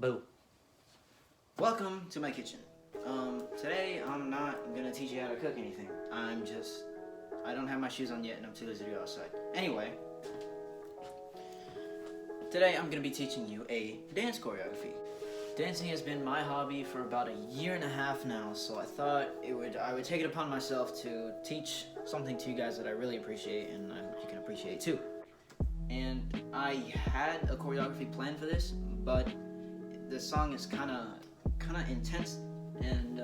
Boo. Welcome to my kitchen. Today I'm not gonna teach you how to cook anything. I don't have my shoes on yet and I'm too lazy to go outside. Anyway, today I'm gonna be teaching you a dance choreography. Dancing has been my hobby for about a year and a half now, so I thought I would take it upon myself to teach something to you guys that I really appreciate and I hope you can appreciate too. And I had a choreography planned for this, but the song is kind of intense and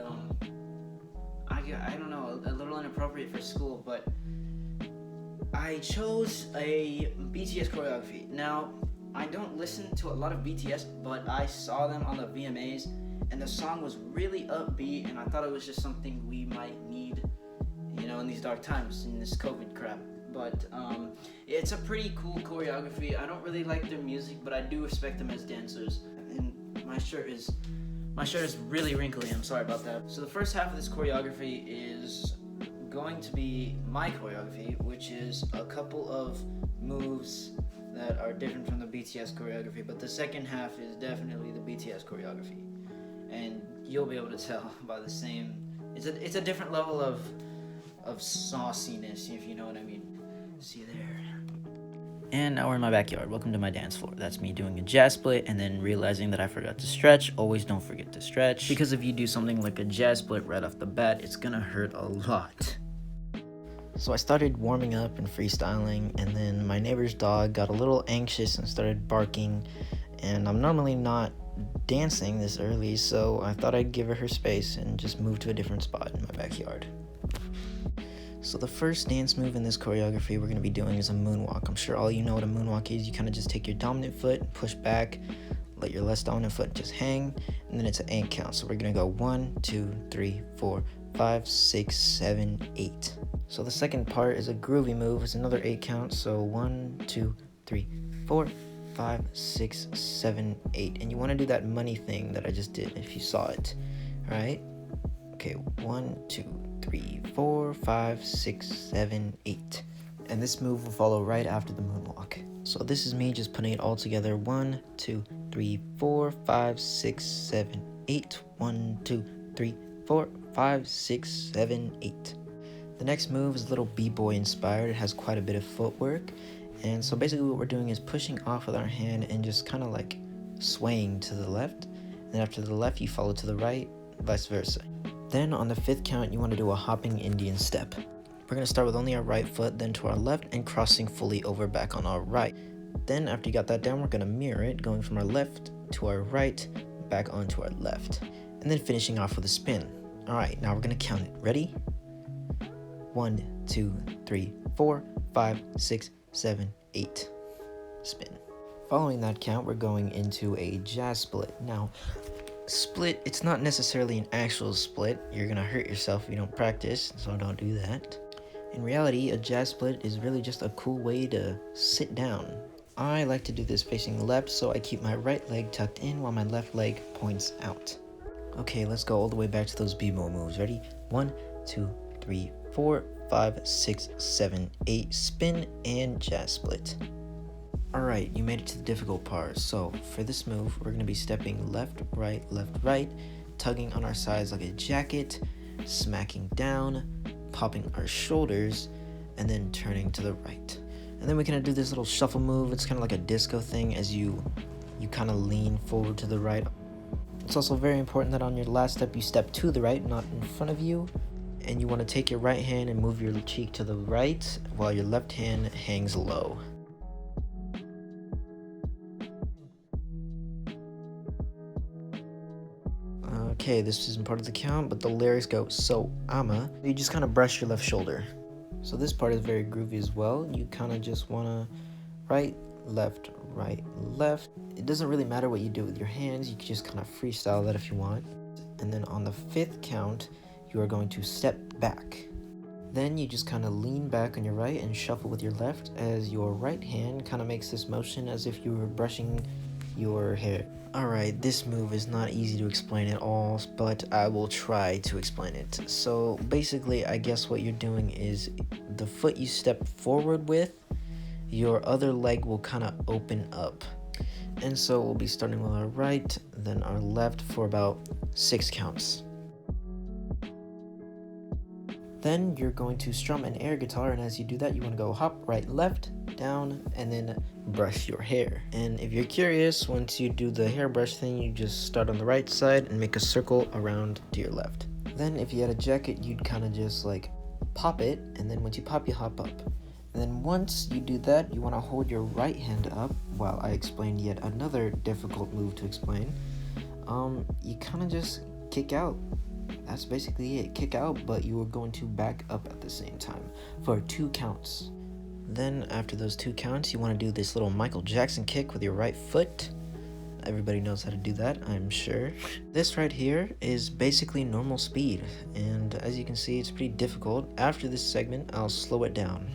I don't know, a little inappropriate for school, but I chose a BTS choreography. Now, I don't listen to a lot of BTS, but I saw them on the VMAs and the song was really upbeat and I thought it was just something we might need, in these dark times, in this COVID crap. But it's a pretty cool choreography. I don't really like their music, but I do respect them as dancers. And my shirt is really wrinkly. I'm sorry about that. So the first half of this choreography is going to be my choreography, which is a couple of moves that are different from the BTS choreography, but the second half is definitely the BTS choreography. And you'll be able to tell by the same, it's a different level of sauciness, if you know what I mean. See you there. And now we're in my backyard. Welcome to my dance floor. That's me doing a jazz split and then realizing that I forgot to stretch. Always don't forget to stretch, because if you do something like a jazz split right off the bat, it's gonna hurt a lot. So I started warming up and freestyling, and then my neighbor's dog got a little anxious and started barking, and I'm normally not dancing this early, so I thought I'd give her space and just move to a different spot in my backyard. So the first dance move in this choreography we're going to be doing is a moonwalk. I'm sure all you know what a moonwalk is. You kind of just take your dominant foot, push back, let your less dominant foot just hang, and then it's an 8 count. So we're going to go 1, 2, 3, 4, 5, 6, 7, 8. So the second part is a groovy move. It's another 8 count. So 1, 2, 3, 4, 5, 6, 7, 8. And you want to do that money thing that I just did if you saw it. All right? Okay, 1, 2, 3, 4, 5, 6, 7, 8. And this move will follow right after the moonwalk. So this is me just putting it all together. 1, 2, 3, 4, 5, 6, 7, 8. 1, 2, 3, 4, 5, 6, 7, 8. The next move is a little b-boy inspired. It has quite a bit of footwork. And so basically what we're doing is pushing off with our hand and just kind of like swaying to the left. And then after the left, you follow to the right, vice versa. Then on the 5th count, you want to do a hopping Indian step. We're going to start with only our right foot, then to our left, and crossing fully over back on our right. Then after you got that down, we're going to mirror it, going from our left to our right, back onto our left. And then finishing off with a spin. Alright, now we're going to count it. Ready? 1, 2, 3, 4, 5, 6, 7, 8. Spin. Following that count, we're going into a jazz split. Now, split, it's not necessarily an actual split. You're gonna hurt yourself if you don't practice, so don't do that. In reality, a jazz split is really just a cool way to sit down. I like to do this facing left, so I keep my right leg tucked in while my left leg points out. Okay, let's go all the way back to those b-boy moves. Ready? 1, 2, 3, 4, 5, 6, 7, 8. Spin and jazz split. Alright, you made it to the difficult part. So for this move, we're going to be stepping left, right, tugging on our sides like a jacket, smacking down, popping our shoulders, and then turning to the right. And then we're going to do this little shuffle move. It's kind of like a disco thing as you kind of lean forward to the right. It's also very important that on your last step, you step to the right, not in front of you. And you want to take your right hand and move your cheek to the right while your left hand hangs low. Okay, this isn't part of the count, but the lyrics go, so I'ma. You just kind of brush your left shoulder. So this part is very groovy as well. You kind of just want to right, left. It doesn't really matter what you do with your hands. You can just kind of freestyle that if you want. And then on the 5th count, you are going to step back. Then you just kind of lean back on your right and shuffle with your left as your right hand kind of makes this motion as if you were brushing your hair. Alright, this move is not easy to explain at all, but I will try to explain it. So basically, I guess what you're doing is the foot you step forward with, your other leg will kind of open up. And so we'll be starting with our right, then our left for about 6 counts. Then you're going to strum an air guitar, and as you do that, you want to go hop, right, left, down, and then brush your hair. And if you're curious, once you do the hairbrush thing, you just start on the right side and make a circle around to your left. Then if you had a jacket, you'd kind of just like pop it, and then once you pop, you hop up. And then once you do that, you want to hold your right hand up while I explain yet another difficult move to explain. You kind of just kick out. That's basically it. Kick out, but you are going to back up at the same time for 2 counts. Then after those 2 counts, you want to do this little Michael Jackson kick with your right foot. Everybody knows how to do that, I'm sure. This right here is basically normal speed, and as you can see, it's pretty difficult. After this segment, I'll slow it down.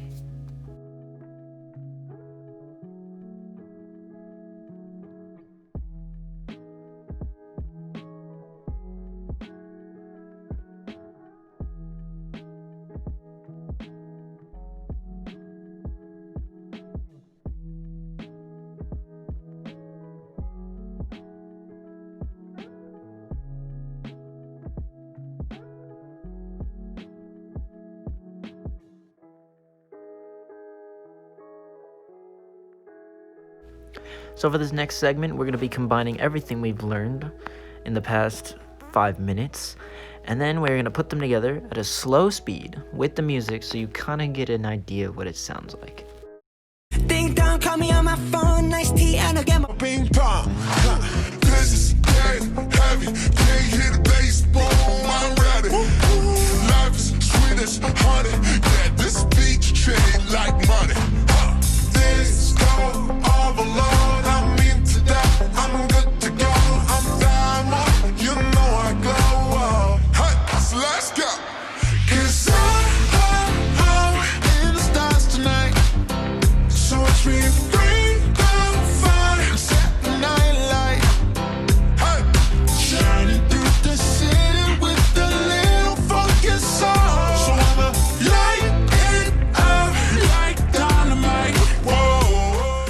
So for this next segment, we're going to be combining everything we've learned in the past 5 minutes, and then we're going to put them together at a slow speed with the music so you kind of get an idea of what it sounds like. Ding dong, call me on my phone, nice tea, and I'll get my ping pong. This is dead heavy, can't hit a baseball, I'm ready. Life is sweet as honey, yeah, this beach trade like money. This go overload, I'm into that, I'm good to go, I'm diamond, you know I glow. Hey, so let's go. 'Cause I'm in the stars tonight. So watch me bring the fire and set the night light. Hey, shining through the city with a little focus on. So I'ma light it up like dynamite. Whoa.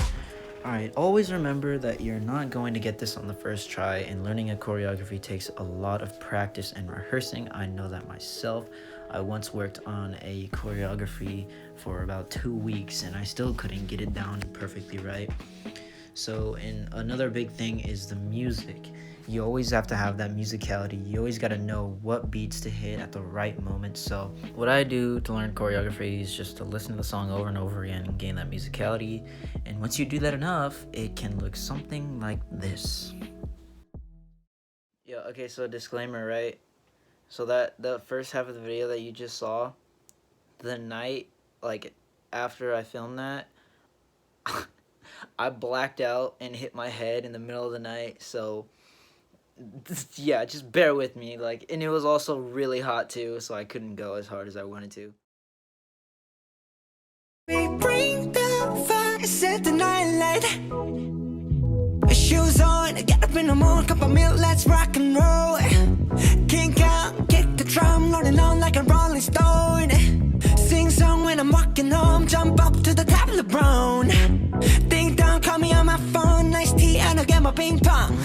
Alright, always remember that you're not going to get this on the first try, and learning a choreography takes a lot of practice and rehearsing. I know that myself. I once worked on a choreography for about 2 weeks and I still couldn't get it down perfectly right. So, and another big thing is the music. You always have to have that musicality. You always got to know what beats to hit at the right moment. So what I do to learn choreography is just to listen to the song over and over again and gain that musicality. And once you do that enough, it can look something like this. Yeah, okay, so disclaimer, right? So that the first half of the video that you just saw, the night, like, after I filmed that, I blacked out and hit my head in the middle of the night, so, yeah, just bear with me, like, and it was also really hot, too, so I couldn't go as hard as I wanted to. We bring the fire, set the night light. Shoes on, get up in the morning, cup of milk, let's rock and roll. Kink out, kick the drum, rolling on like a rolling stone. Sing song when I'm walking home, jump up to the top of the brown. Ding dong, call me on my phone, nice tea, and I'll get my ping pong.